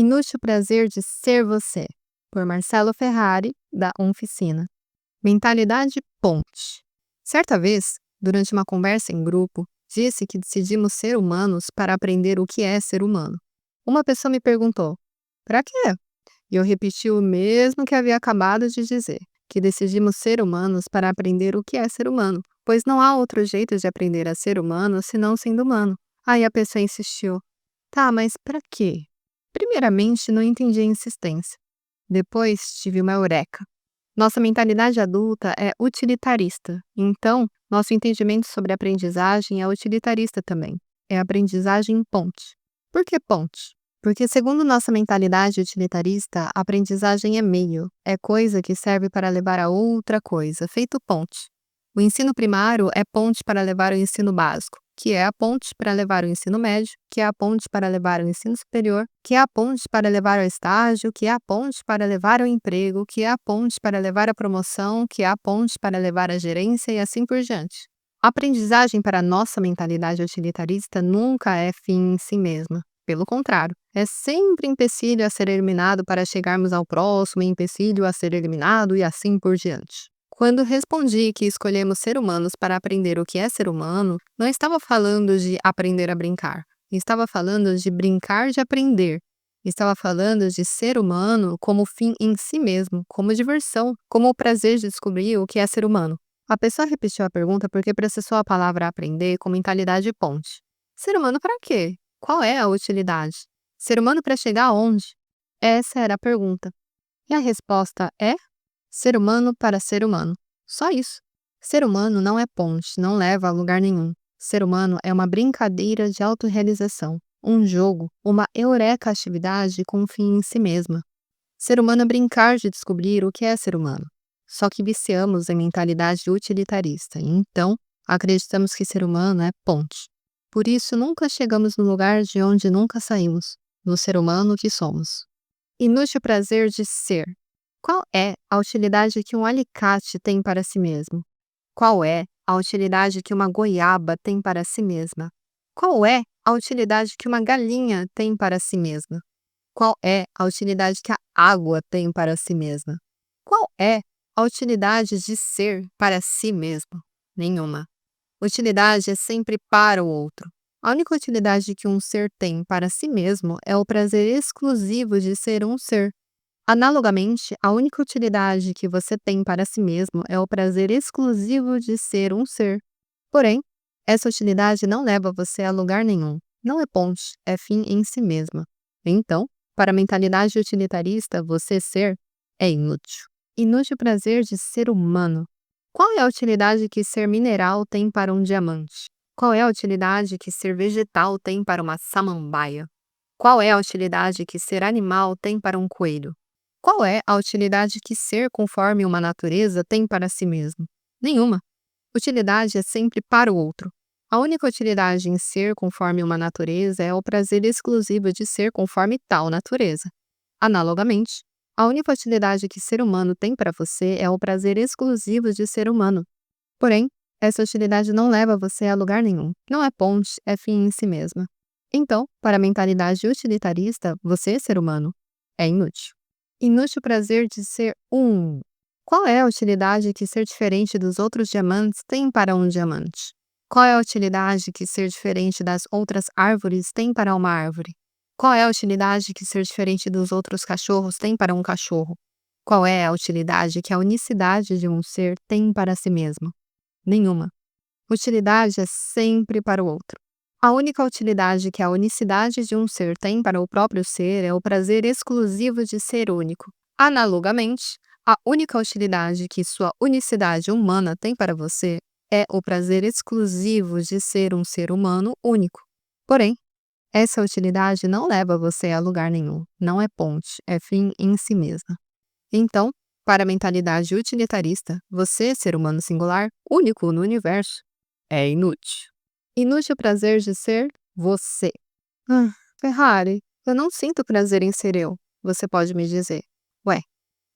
Inútil prazer de ser você, por Marcelo Ferrari, da Oficina. Mentalidade ponte. Certa vez, durante uma conversa em grupo, disse que decidimos ser humanos para aprender o que é ser humano. Uma pessoa me perguntou: para quê? E eu repeti o mesmo que havia acabado de dizer, que decidimos ser humanos para aprender o que é ser humano, pois não há outro jeito de aprender a ser humano senão sendo humano. Aí a pessoa insistiu: tá, mas para quê? Primeiramente, não entendi a insistência. Depois, tive uma eureka. Nossa mentalidade adulta é utilitarista, então, nosso entendimento sobre aprendizagem é utilitarista também. É aprendizagem ponte. Por que ponte? Porque, segundo nossa mentalidade utilitarista, a aprendizagem é meio, é coisa que serve para levar a outra coisa, feito ponte. O ensino primário é ponte para levar ao ensino básico, que é a ponte para levar ao ensino médio, que é a ponte para levar ao ensino superior, que é a ponte para levar ao estágio, que é a ponte para levar ao emprego, que é a ponte para levar à promoção, que é a ponte para levar à gerência e assim por diante. A aprendizagem para a nossa mentalidade utilitarista nunca é fim em si mesma. Pelo contrário, é sempre empecilho a ser eliminado para chegarmos ao próximo empecilho a ser eliminado e assim por diante. Quando respondi que escolhemos ser humanos para aprender o que é ser humano, não estava falando de aprender a brincar. Estava falando de brincar de aprender. Estava falando de ser humano como fim em si mesmo, como diversão, como o prazer de descobrir o que é ser humano. A pessoa repetiu a pergunta porque processou a palavra aprender com mentalidade ponte. Ser humano para quê? Qual é a utilidade? Ser humano para chegar aonde? Essa era a pergunta. E a resposta é: ser humano para ser humano. Só isso. Ser humano não é ponte, não leva a lugar nenhum. Ser humano é uma brincadeira de autorrealização, um jogo, uma eureka atividade com um fim em si mesma. Ser humano é brincar de descobrir o que é ser humano. Só que viciamos em mentalidade utilitarista, e então acreditamos que ser humano é ponte. Por isso nunca chegamos no lugar de onde nunca saímos, no ser humano que somos. Inútil prazer de ser. Qual é a utilidade que um alicate tem para si mesmo? Qual é a utilidade que uma goiaba tem para si mesma? Qual é a utilidade que uma galinha tem para si mesma? Qual é a utilidade que a água tem para si mesma? Qual é a utilidade de ser para si mesmo? Nenhuma. Utilidade é sempre para o outro. A única utilidade que um ser tem para si mesmo é o prazer exclusivo de ser um ser. Analogamente, a única utilidade que você tem para si mesmo é o prazer exclusivo de ser um ser. Porém, essa utilidade não leva você a lugar nenhum. Não é ponte, é fim em si mesma. Então, para a mentalidade utilitarista, você ser é inútil. Inútil prazer de ser humano. Qual é a utilidade que ser mineral tem para um diamante? Qual é a utilidade que ser vegetal tem para uma samambaia? Qual é a utilidade que ser animal tem para um coelho? Qual é a utilidade que ser conforme uma natureza tem para si mesmo? Nenhuma. Utilidade é sempre para o outro. A única utilidade em ser conforme uma natureza é o prazer exclusivo de ser conforme tal natureza. Analogamente, a única utilidade que ser humano tem para você é o prazer exclusivo de ser humano. Porém, essa utilidade não leva você a lugar nenhum. Não é ponte, é fim em si mesma. Então, para a mentalidade utilitarista, você, ser humano, é inútil. Inútil prazer de ser um. Qual é a utilidade que ser diferente dos outros diamantes tem para um diamante? Qual é a utilidade que ser diferente das outras árvores tem para uma árvore? Qual é a utilidade que ser diferente dos outros cachorros tem para um cachorro? Qual é a utilidade que a unicidade de um ser tem para si mesmo? Nenhuma. Utilidade é sempre para o outro. A única utilidade que a unicidade de um ser tem para o próprio ser é o prazer exclusivo de ser único. Analogamente, a única utilidade que sua unicidade humana tem para você é o prazer exclusivo de ser um ser humano único. Porém, essa utilidade não leva você a lugar nenhum, não é ponte, é fim em si mesma. Então, para a mentalidade utilitarista, você, ser humano singular, único no universo, é inútil. Inútil prazer de ser você. Ferrari, eu não sinto prazer em ser eu, você pode me dizer. Ué,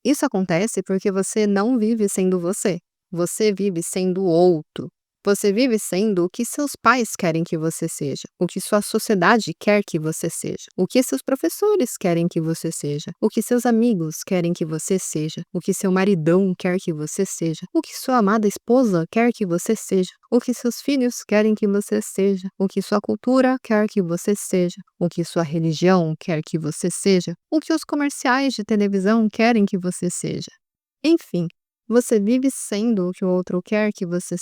isso acontece porque você não vive sendo você. Você vive sendo outro. Você vive sendo o que seus pais querem que você seja, o que sua sociedade quer que você seja, o que seus professores querem que você seja, o que seus amigos querem que você seja, o que seu maridão quer que você seja, o que sua amada esposa quer que você seja, o que seus filhos querem que você seja, o que sua cultura quer que você seja, o que sua religião quer que você seja, o que os comerciais de televisão querem que você seja. Enfim, você vive sendo o que o outro quer que você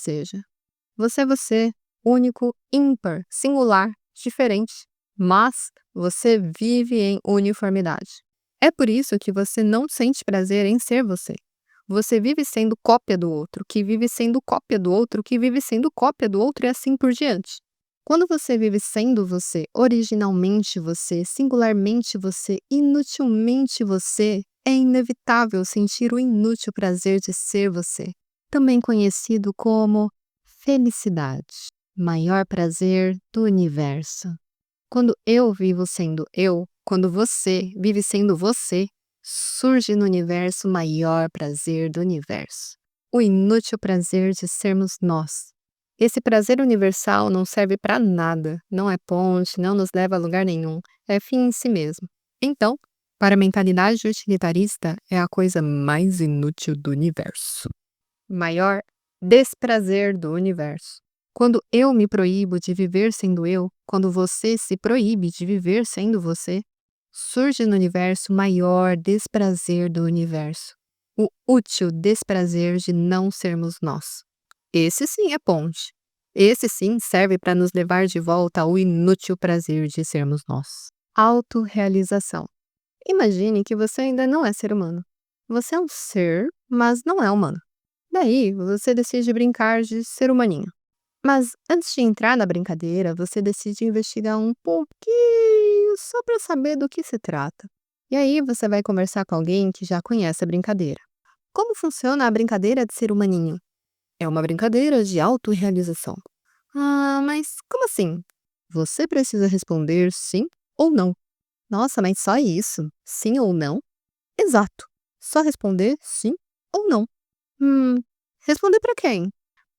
é você, único, ímpar, singular, diferente, mas você vive em uniformidade. É por isso que você não sente prazer em ser você. Você vive sendo cópia do outro, que vive sendo cópia do outro, que vive sendo cópia do outro e assim por diante. Quando você vive sendo você, originalmente você, singularmente você, inutilmente você, é inevitável sentir o inútil prazer de ser você, também conhecido como felicidade, maior prazer do universo. Quando eu vivo sendo eu, quando você vive sendo você, surge no universo o maior prazer do universo. O inútil prazer de sermos nós. Esse prazer universal não serve para nada, não é ponte, não nos leva a lugar nenhum, é fim em si mesmo. Então, para a mentalidade utilitarista, é a coisa mais inútil do universo. Maior desprazer do universo. Quando eu me proíbo de viver sendo eu, quando você se proíbe de viver sendo você, surge no universo o maior desprazer do universo. O útil desprazer de não sermos nós. Esse sim é ponte. Esse sim serve para nos levar de volta ao inútil prazer de sermos nós. Autorrealização. Imagine que você ainda não é ser humano. Você é um ser, mas não é humano. Daí, você decide brincar de ser humaninho. Mas antes de entrar na brincadeira, você decide investigar um pouquinho só para saber do que se trata. E aí você vai conversar com alguém que já conhece a brincadeira. Como funciona a brincadeira de ser humaninho? É uma brincadeira de autorrealização. Ah, mas como assim? Você precisa responder sim ou não. Nossa, mas só isso? Sim ou não? Exato. Só responder sim ou não. Hum, responder para quem?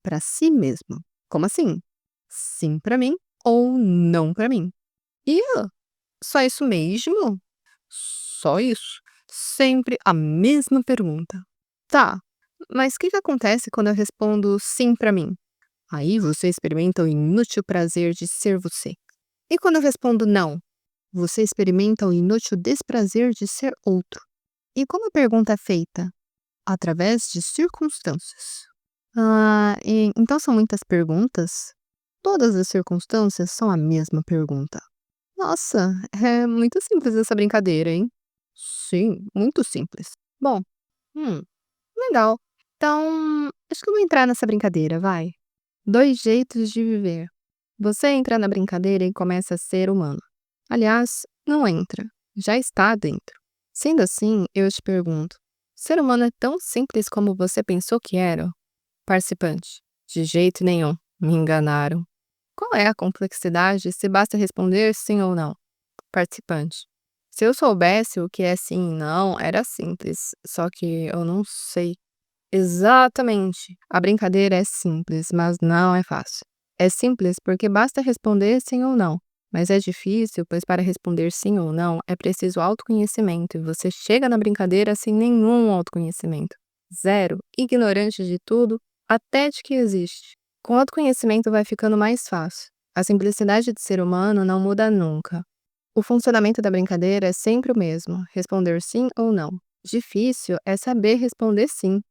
Para si mesmo. Como assim? Sim para mim ou não para mim. E só isso mesmo? Só isso. Sempre a mesma pergunta. Tá, mas o que acontece quando eu respondo sim para mim? Aí você experimenta o inútil prazer de ser você. E quando eu respondo não? Você experimenta o inútil desprazer de ser outro. E como a pergunta é feita? Através de circunstâncias. Então são muitas perguntas? Todas as circunstâncias são a mesma pergunta. Nossa, é muito simples essa brincadeira, hein? Sim, muito simples. Bom, hum, legal. Então, acho que eu vou entrar nessa brincadeira, vai. 2 jeitos de viver. Você entra na brincadeira e começa a ser humano. Aliás, não entra, já está dentro. Sendo assim, eu te pergunto: ser humano é tão simples como você pensou que era? Participante: de jeito nenhum, me enganaram. Qual é a complexidade se basta responder sim ou não? Participante: se eu soubesse o que é sim e não, era simples, só que eu não sei. Exatamente. A brincadeira é simples, mas não é fácil. É simples porque basta responder sim ou não, mas é difícil, pois para responder sim ou não é preciso autoconhecimento e você chega na brincadeira sem nenhum autoconhecimento. Zero, ignorante de tudo, até de que existe. Com autoconhecimento vai ficando mais fácil. A simplicidade de ser humano não muda nunca. O funcionamento da brincadeira é sempre o mesmo, responder sim ou não. Difícil é saber responder sim.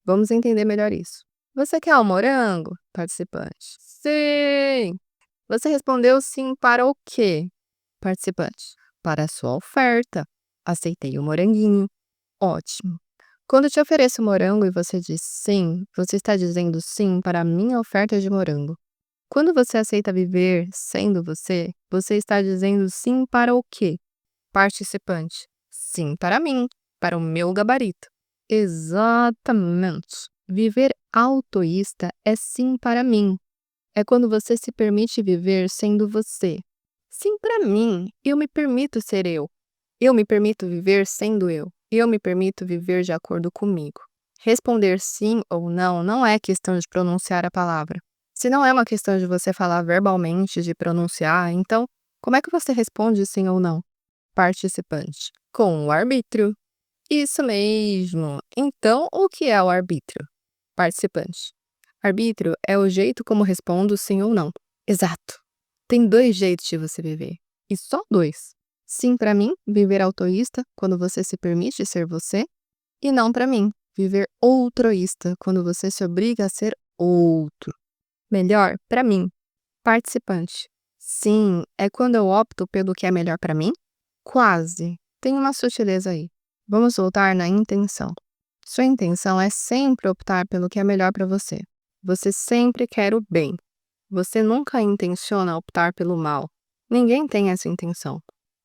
Vamos entender melhor isso. Você quer um morango? Participante: sim! Você respondeu sim para o quê? Participante: para a sua oferta. Aceitei o moranguinho. Ótimo. Quando te ofereço morango e você diz sim, você está dizendo sim para a minha oferta de morango. Quando você aceita viver sendo você, você está dizendo sim para o quê? Participante: sim para mim, para o meu gabarito. Exatamente. Viver autoísta é sim para mim. É quando você se permite viver sendo você. Sim para mim, eu me permito ser eu. Eu me permito viver sendo eu. Eu me permito viver de acordo comigo. Responder sim ou não não é questão de pronunciar a palavra. Se não é uma questão de você falar verbalmente, de pronunciar, então como é que você responde sim ou não? Participante. Com o arbítrio. Isso mesmo. Então, o que é o arbítrio? Participante. Arbítrio é o jeito como respondo sim ou não. Exato. Tem dois jeitos de você viver. E só dois. Sim para mim, viver altruísta, quando você se permite ser você. E não para mim, viver outroísta, quando você se obriga a ser outro. Melhor para mim. Participante. Sim, é quando eu opto pelo que é melhor para mim? Quase. Tem uma sutileza aí. Vamos voltar na intenção. Sua intenção é sempre optar pelo que é melhor para você. Você sempre quer o bem. Você nunca intenciona optar pelo mal. Ninguém tem essa intenção.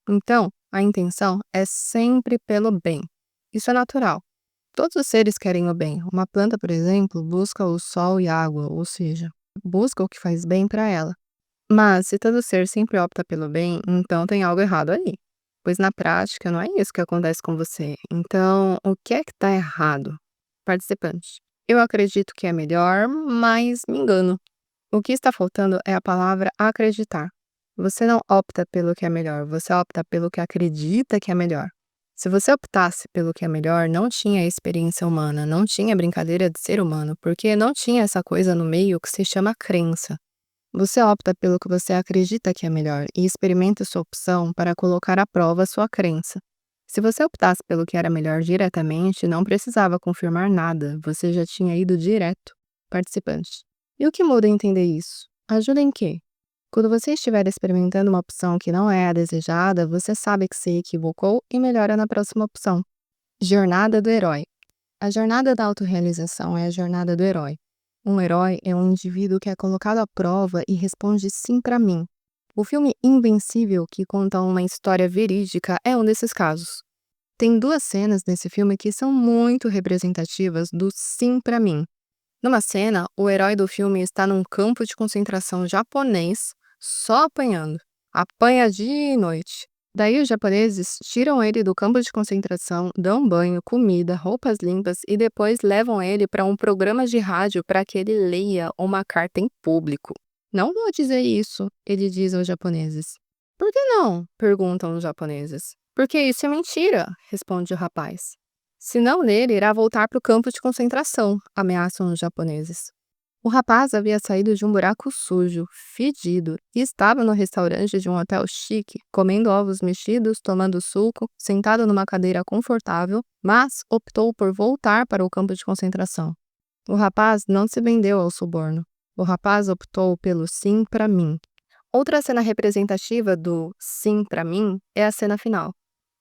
Então, a intenção é sempre pelo bem. Isso é natural. Todos os seres querem o bem. Uma planta, por exemplo, busca o sol e a água, ou seja, busca o que faz bem para ela. Mas se todo ser sempre opta pelo bem, então tem algo errado aí. Pois na prática não é isso que acontece com você. Então, o que é que está errado? Participante. Eu acredito que é melhor, mas me engano. O que está faltando é a palavra acreditar. Você não opta pelo que é melhor, você opta pelo que acredita que é melhor. Se você optasse pelo que é melhor, não tinha experiência humana, não tinha brincadeira de ser humano, porque não tinha essa coisa no meio que se chama crença. Você opta pelo que você acredita que é melhor e experimenta sua opção para colocar à prova sua crença. Se você optasse pelo que era melhor diretamente, não precisava confirmar nada, você já tinha ido direto. Participante. E o que muda entender isso? Ajuda em quê? Quando você estiver experimentando uma opção que não é a desejada, você sabe que se equivocou e melhora na próxima opção. Jornada do herói. A jornada da autorrealização é a jornada do herói. Um herói é um indivíduo que é colocado à prova e responde sim para mim. O filme Invencível, que conta uma história verídica, é um desses casos. Tem duas cenas nesse filme que são muito representativas do sim para mim. Numa cena, o herói do filme está num campo de concentração japonês, só apanhando. Apanha dia e noite. Daí os japoneses tiram ele do campo de concentração, dão banho, comida, roupas limpas e depois levam ele para um programa de rádio para que ele leia uma carta em público. Não vou dizer isso, ele diz aos japoneses. Por que não? Perguntam os japoneses. Porque isso é mentira, responde o rapaz. Se não ler, irá voltar para o campo de concentração, ameaçam os japoneses. O rapaz havia saído de um buraco sujo, fedido, e estava no restaurante de um hotel chique, comendo ovos mexidos, tomando suco, sentado numa cadeira confortável, mas optou por voltar para o campo de concentração. O rapaz não se vendeu ao suborno. O rapaz optou pelo sim para mim. Outra cena representativa do sim para mim é a cena final.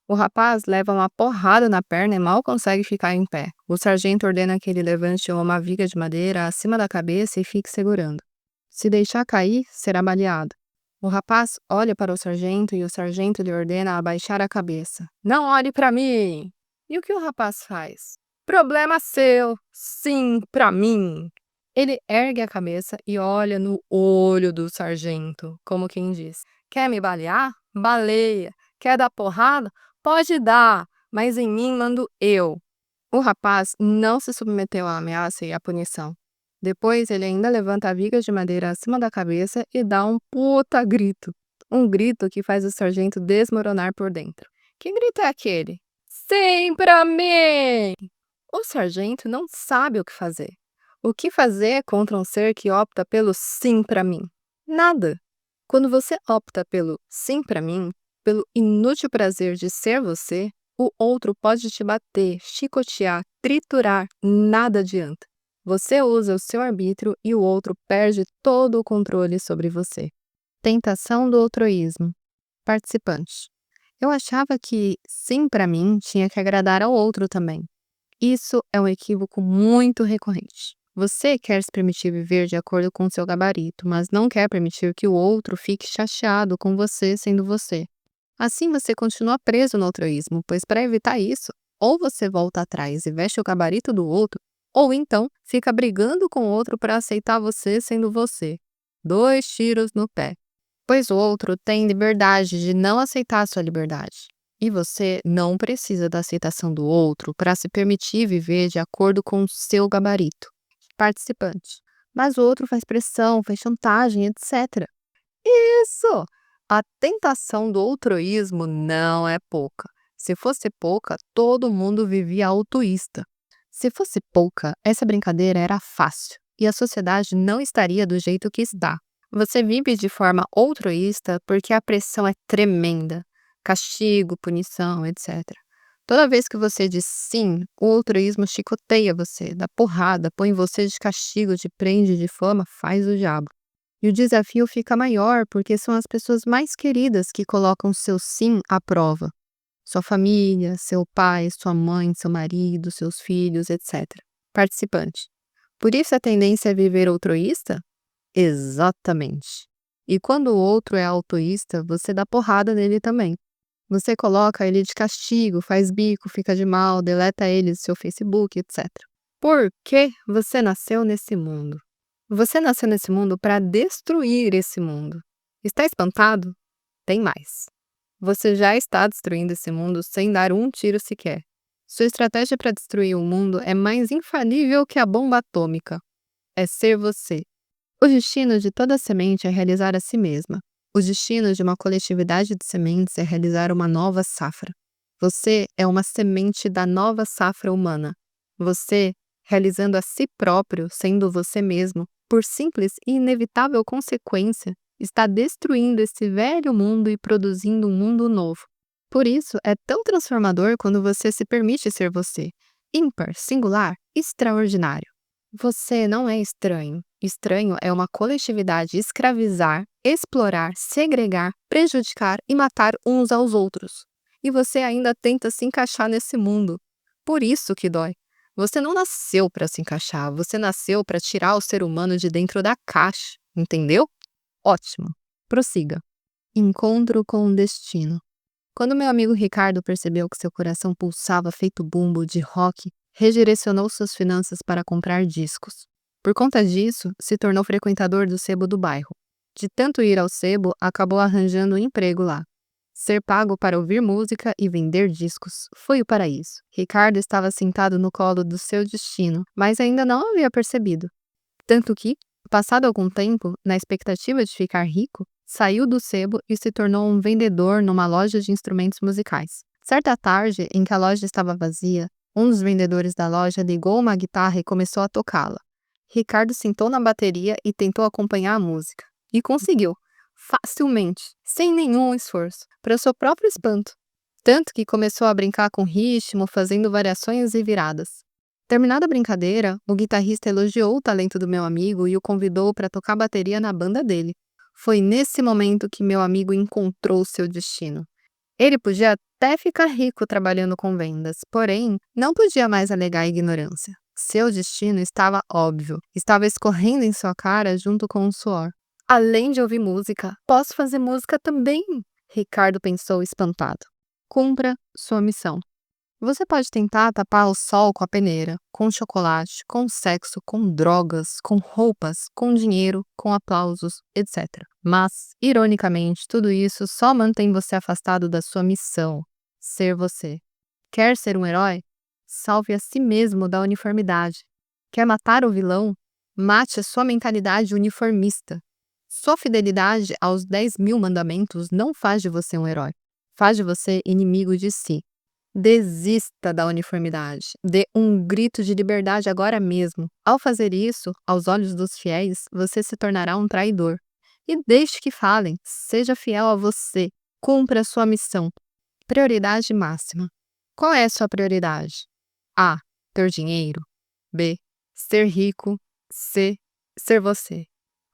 O rapaz leva uma porrada na perna e mal consegue ficar em pé. O sargento ordena que ele levante uma viga de madeira acima da cabeça e fique segurando. Se deixar cair, será baleado. O rapaz olha para o sargento e o sargento lhe ordena abaixar a cabeça. Não olhe para mim! E o que o rapaz faz? Problema seu! Sim, para mim! Ele ergue a cabeça e olha no olho do sargento, como quem diz: quer me balear? Baleia! Quer dar porrada? Pode dar, mas em mim mando eu. O rapaz não se submeteu à ameaça e à punição. Depois, ele ainda levanta a viga de madeira acima da cabeça e dá um puta grito. Um grito que faz o sargento desmoronar por dentro. Que grito é aquele? Sim pra mim! O sargento não sabe o que fazer. O que fazer contra um ser que opta pelo sim pra mim? Nada. Quando você opta pelo sim pra mim, pelo inútil prazer de ser você, o outro pode te bater, chicotear, triturar, nada adianta. Você usa o seu arbítrio e o outro perde todo o controle sobre você. Tentação do altruísmo. Participante. Eu achava que sim para mim tinha que agradar ao outro também. Isso é um equívoco muito recorrente. Você quer se permitir viver de acordo com seu gabarito, mas não quer permitir que o outro fique chateado com você sendo você. Assim você continua preso no altruísmo, pois para evitar isso, ou você volta atrás e veste o gabarito do outro, ou então fica brigando com o outro para aceitar você sendo você. 2 tiros no pé. Pois o outro tem liberdade de não aceitar a sua liberdade. E você não precisa da aceitação do outro para se permitir viver de acordo com o seu gabarito. Participante. mas o outro faz pressão, faz chantagem, etc. Isso! A tentação do altruísmo não é pouca. Se fosse pouca, todo mundo vivia altruísta. Se fosse pouca, essa brincadeira era fácil e a sociedade não estaria do jeito que está. Você vive de forma altruísta porque a pressão é tremenda. Castigo, punição, etc. Toda vez que você diz sim, o altruísmo chicoteia você, dá porrada, põe você de castigo, te prende, difama, faz o diabo. E o desafio fica maior porque são as pessoas mais queridas que colocam seu sim à prova. Sua família, seu pai, sua mãe, seu marido, seus filhos, etc. Participante. Por isso a tendência é viver altruísta? Exatamente. E quando o outro é altruísta, você dá porrada nele também. Você coloca ele de castigo, faz bico, fica de mal, deleta ele do seu Facebook, etc. Por que você nasceu nesse mundo? Você nasceu nesse mundo para destruir esse mundo. Está espantado? Tem mais. Você já está destruindo esse mundo sem dar um tiro sequer. Sua estratégia para destruir o mundo é mais infalível que a bomba atômica. É ser você. O destino de toda semente é realizar a si mesma. O destino de uma coletividade de sementes é realizar uma nova safra. Você é uma semente da nova safra humana. Você, realizando a si próprio, sendo você mesmo, por simples e inevitável consequência, está destruindo esse velho mundo e produzindo um mundo novo. Por isso, é tão transformador quando você se permite ser você. Ímpar, singular, extraordinário. Você não é estranho. Estranho é uma coletividade escravizar, explorar, segregar, prejudicar e matar uns aos outros. E você ainda tenta se encaixar nesse mundo. Por isso que dói. Você não nasceu para se encaixar, você nasceu para tirar o ser humano de dentro da caixa, entendeu? Ótimo. Prossiga. Encontro com o destino. Quando meu amigo Ricardo percebeu que seu coração pulsava feito bumbo de rock, redirecionou suas finanças para comprar discos. Por conta disso, se tornou frequentador do sebo do bairro. De tanto ir ao sebo, acabou arranjando um emprego lá. Ser pago para ouvir música e vender discos foi o paraíso. Ricardo estava sentado no colo do seu destino, mas ainda não havia percebido. Tanto que, passado algum tempo, na expectativa de ficar rico, saiu do sebo e se tornou um vendedor numa loja de instrumentos musicais. Certa tarde, em que a loja estava vazia, um dos vendedores da loja ligou uma guitarra e começou a tocá-la. Ricardo sentou na bateria e tentou acompanhar a música. E conseguiu, facilmente, sem nenhum esforço, para seu próprio espanto. Tanto que começou a brincar com ritmo, fazendo variações e viradas. Terminada a brincadeira, o guitarrista elogiou o talento do meu amigo e o convidou para tocar bateria na banda dele. Foi nesse momento que meu amigo encontrou seu destino. Ele podia até ficar rico trabalhando com vendas, porém, não podia mais alegar a ignorância. Seu destino estava óbvio, estava escorrendo em sua cara junto com o suor. Além de ouvir música, posso fazer música também, Ricardo pensou espantado. Cumpra sua missão. Você pode tentar tapar o sol com a peneira, com chocolate, com sexo, com drogas, com roupas, com dinheiro, com aplausos, etc. Mas, ironicamente, tudo isso só mantém você afastado da sua missão, ser você. Quer ser um herói? Salve a si mesmo da uniformidade. Quer matar o vilão? Mate a sua mentalidade uniformista. Sua fidelidade aos 10.000 mandamentos não faz de você um herói. Faz de você inimigo de si. Desista da uniformidade. Dê um grito de liberdade agora mesmo. Ao fazer isso, aos olhos dos fiéis, você se tornará um traidor. E deixe que falem. Seja fiel a você. Cumpra a sua missão. Prioridade máxima. Qual é a sua prioridade? A. Ter dinheiro. B. Ser rico. C. Ser você.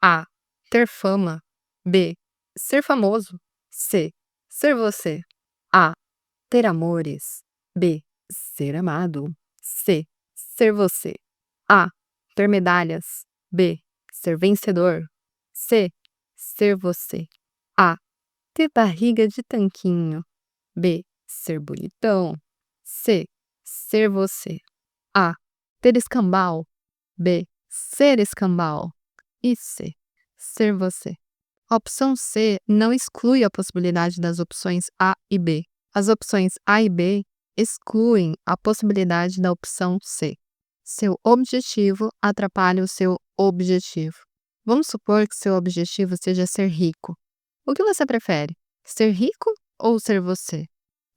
A. Ter fama. B. Ser famoso. C. Ser você. A. Ter amores. B. Ser amado. C. Ser você. A. Ter medalhas. B. Ser vencedor. C. Ser você. A. Ter barriga de tanquinho. B. Ser bonitão. C. Ser você. A. Ter escambau. B. Ser escambau. E C. Ser você. A opção C não exclui a possibilidade das opções A e B. As opções A e B excluem a possibilidade da opção C. Seu objetivo atrapalha o seu objetivo. Vamos supor que seu objetivo seja ser rico. O que você prefere? Ser rico ou ser você?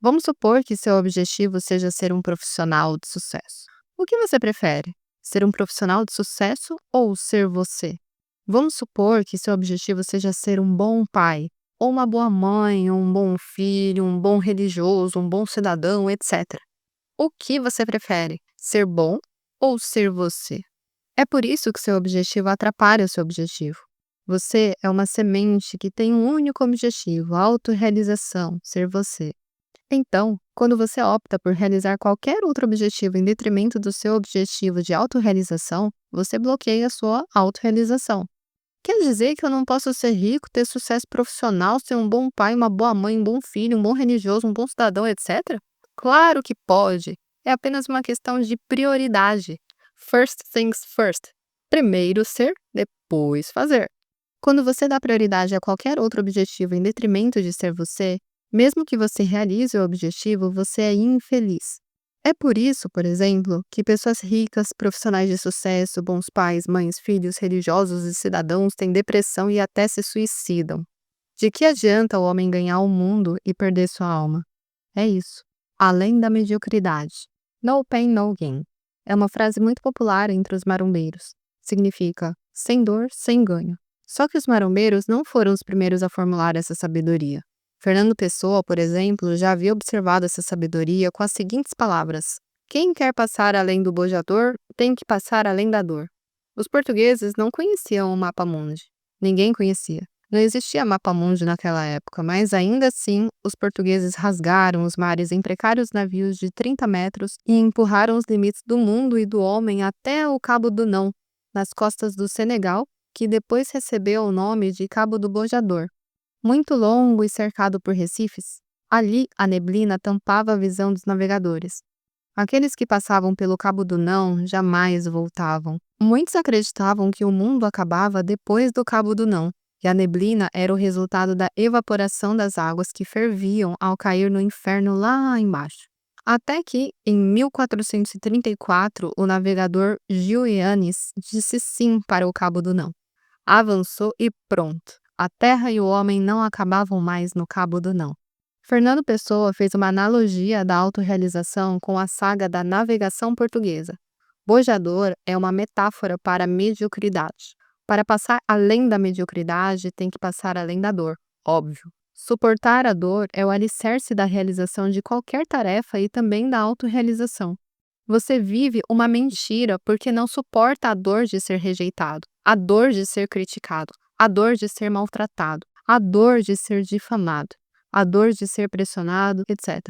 Vamos supor que seu objetivo seja ser um profissional de sucesso. O que você prefere? Ser um profissional de sucesso ou ser você? Vamos supor que seu objetivo seja ser um bom pai, ou uma boa mãe, um bom filho, um bom religioso, um bom cidadão, etc. O que você prefere? Ser bom ou ser você? É por isso que seu objetivo atrapalha o seu objetivo. Você é uma semente que tem um único objetivo, a autorrealização, ser você. Então, quando você opta por realizar qualquer outro objetivo em detrimento do seu objetivo de autorrealização, você bloqueia a sua autorrealização. Quer dizer que eu não posso ser rico, ter sucesso profissional, ser um bom pai, uma boa mãe, um bom filho, um bom religioso, um bom cidadão, etc? Claro que pode. É apenas uma questão de prioridade. First things first. Primeiro ser, depois fazer. Quando você dá prioridade a qualquer outro objetivo em detrimento de ser você, mesmo que você realize o objetivo, você é infeliz. É por isso, por exemplo, que pessoas ricas, profissionais de sucesso, bons pais, mães, filhos, religiosos e cidadãos têm depressão e até se suicidam. De que adianta o homem ganhar o mundo e perder sua alma? É isso. Além da mediocridade. No pain, no gain. É uma frase muito popular entre os marombeiros. Significa sem dor, sem ganho. Só que os marombeiros não foram os primeiros a formular essa sabedoria. Fernando Pessoa, por exemplo, já havia observado essa sabedoria com as seguintes palavras: quem quer passar além do bojador, tem que passar além da dor. Os portugueses não conheciam o mapa-mundi. Ninguém conhecia. Não existia mapa-mundi naquela época, mas ainda assim, os portugueses rasgaram os mares em precários navios de 30 metros e empurraram os limites do mundo e do homem até o Cabo do Não, nas costas do Senegal, que depois recebeu o nome de Cabo do Bojador. Muito longo e cercado por recifes, ali a neblina tampava a visão dos navegadores. Aqueles que passavam pelo Cabo do Não jamais voltavam. Muitos acreditavam que o mundo acabava depois do Cabo do Não, e a neblina era o resultado da evaporação das águas que ferviam ao cair no inferno lá embaixo. Até que, em 1434, o navegador Gil Yanes disse sim para o Cabo do Não. Avançou e pronto. A terra e o homem não acabavam mais no Cabo do Não. Fernando Pessoa fez uma analogia da autorrealização com a saga da navegação portuguesa. Bojador é uma metáfora para a mediocridade. Para passar além da mediocridade, tem que passar além da dor, óbvio. Suportar a dor é o alicerce da realização de qualquer tarefa e também da autorrealização. Você vive uma mentira porque não suporta a dor de ser rejeitado, a dor de ser criticado, a dor de ser maltratado, a dor de ser difamado, a dor de ser pressionado, etc.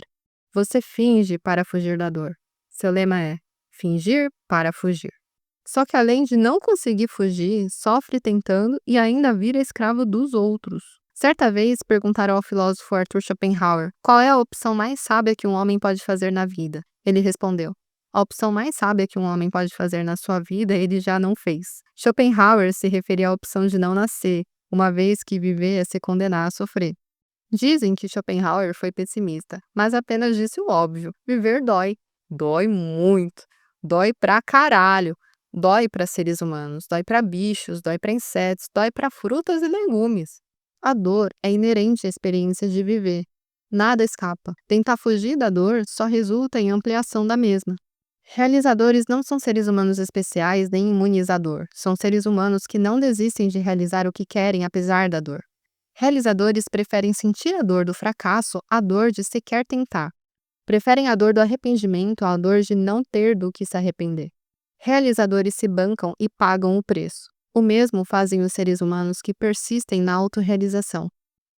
Você finge para fugir da dor. Seu lema é fingir para fugir. Só que além de não conseguir fugir, sofre tentando e ainda vira escravo dos outros. Certa vez perguntaram ao filósofo Arthur Schopenhauer qual é a opção mais sábia que um homem pode fazer na vida. Ele respondeu: a opção mais sábia que um homem pode fazer na sua vida, ele já não fez. Schopenhauer se referia à opção de não nascer, uma vez que viver é se condenar a sofrer. Dizem que Schopenhauer foi pessimista, mas apenas disse o óbvio: viver dói. Dói muito. Dói pra caralho. Dói para seres humanos, dói para bichos, dói para insetos, dói para frutas e legumes. A dor é inerente à experiência de viver. Nada escapa. Tentar fugir da dor só resulta em ampliação da mesma. Realizadores não são seres humanos especiais nem imunes à dor. São seres humanos que não desistem de realizar o que querem apesar da dor. Realizadores preferem sentir a dor do fracasso à dor de sequer tentar. Preferem a dor do arrependimento à dor de não ter do que se arrepender. Realizadores se bancam e pagam o preço. O mesmo fazem os seres humanos que persistem na autorrealização.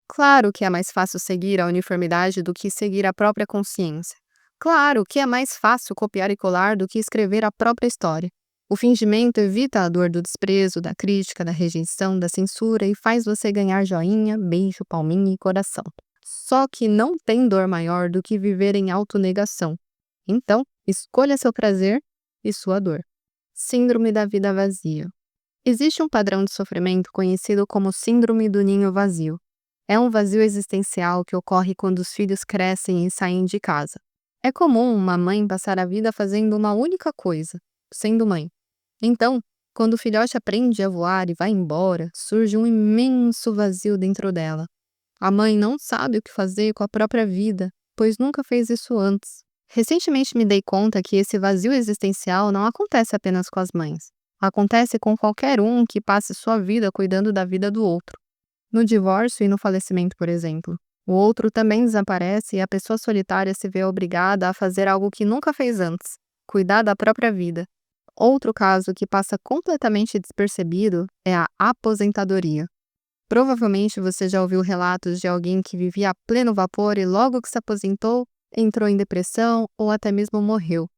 Claro que é mais fácil seguir a uniformidade do que seguir a própria consciência. Claro que é mais fácil copiar e colar do que escrever a própria história. O fingimento evita a dor do desprezo, da crítica, da rejeição, da censura e faz você ganhar joinha, beijo, palminha e coração. Só que não tem dor maior do que viver em autonegação. Então, escolha seu prazer e sua dor. Síndrome da vida vazia. Existe um padrão de sofrimento conhecido como síndrome do ninho vazio. É um vazio existencial que ocorre quando os filhos crescem e saem de casa. É comum uma mãe passar a vida fazendo uma única coisa, sendo mãe. Então, Quando o filhote aprende a voar e vai embora, surge um imenso vazio dentro dela. A mãe não sabe o que fazer com a própria vida, pois nunca fez isso antes. Recentemente me dei conta que esse vazio existencial não acontece apenas com as mães. Acontece com qualquer um que passe sua vida cuidando da vida do outro. No divórcio e no falecimento, por exemplo, o outro também desaparece e a pessoa solitária se vê obrigada a fazer algo que nunca fez antes: cuidar da própria vida. Outro caso que passa completamente despercebido é a aposentadoria. Provavelmente você já ouviu relatos de alguém que vivia a pleno vapor e logo que se aposentou, entrou em depressão ou até mesmo morreu.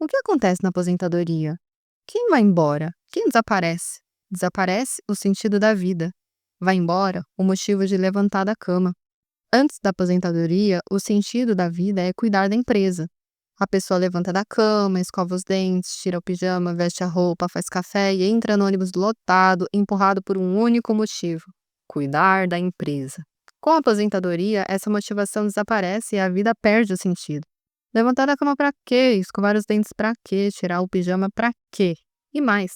O que acontece na aposentadoria? Quem vai embora? Quem desaparece? Desaparece o sentido da vida. Vai embora o motivo de levantar da cama. Antes da aposentadoria, o sentido da vida é cuidar da empresa. A pessoa levanta da cama, escova os dentes, tira o pijama, veste a roupa, faz café e entra no ônibus lotado, empurrado por um único motivo: cuidar da empresa. Com a aposentadoria, essa motivação desaparece e a vida perde o sentido. Levantar da cama pra quê? Escovar os dentes pra quê? Tirar o pijama pra quê? E mais,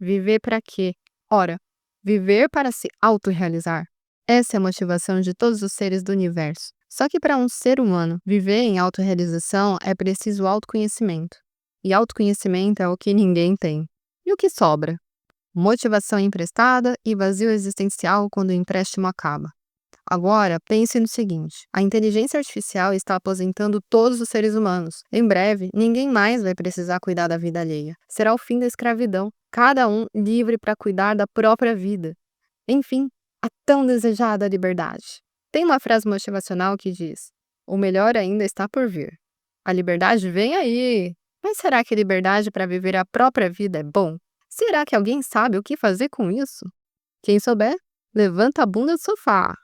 viver pra quê? Ora, viver para se autorrealizar. Essa é a motivação de todos os seres do universo. Só que para um ser humano viver em autorrealização é preciso autoconhecimento. E autoconhecimento é o que ninguém tem. E o que sobra? Motivação emprestada e vazio existencial quando o empréstimo acaba. Agora, pense no seguinte: a inteligência artificial está aposentando todos os seres humanos. Em breve, ninguém mais vai precisar cuidar da vida alheia. Será o fim da escravidão, cada um livre para cuidar da própria vida. Enfim, a tão desejada liberdade. Tem uma frase motivacional que diz: o melhor ainda está por vir. A liberdade vem aí! Mas será que liberdade para viver a própria vida é bom? Será que alguém sabe o que fazer com isso? Quem souber, levanta a bunda do sofá.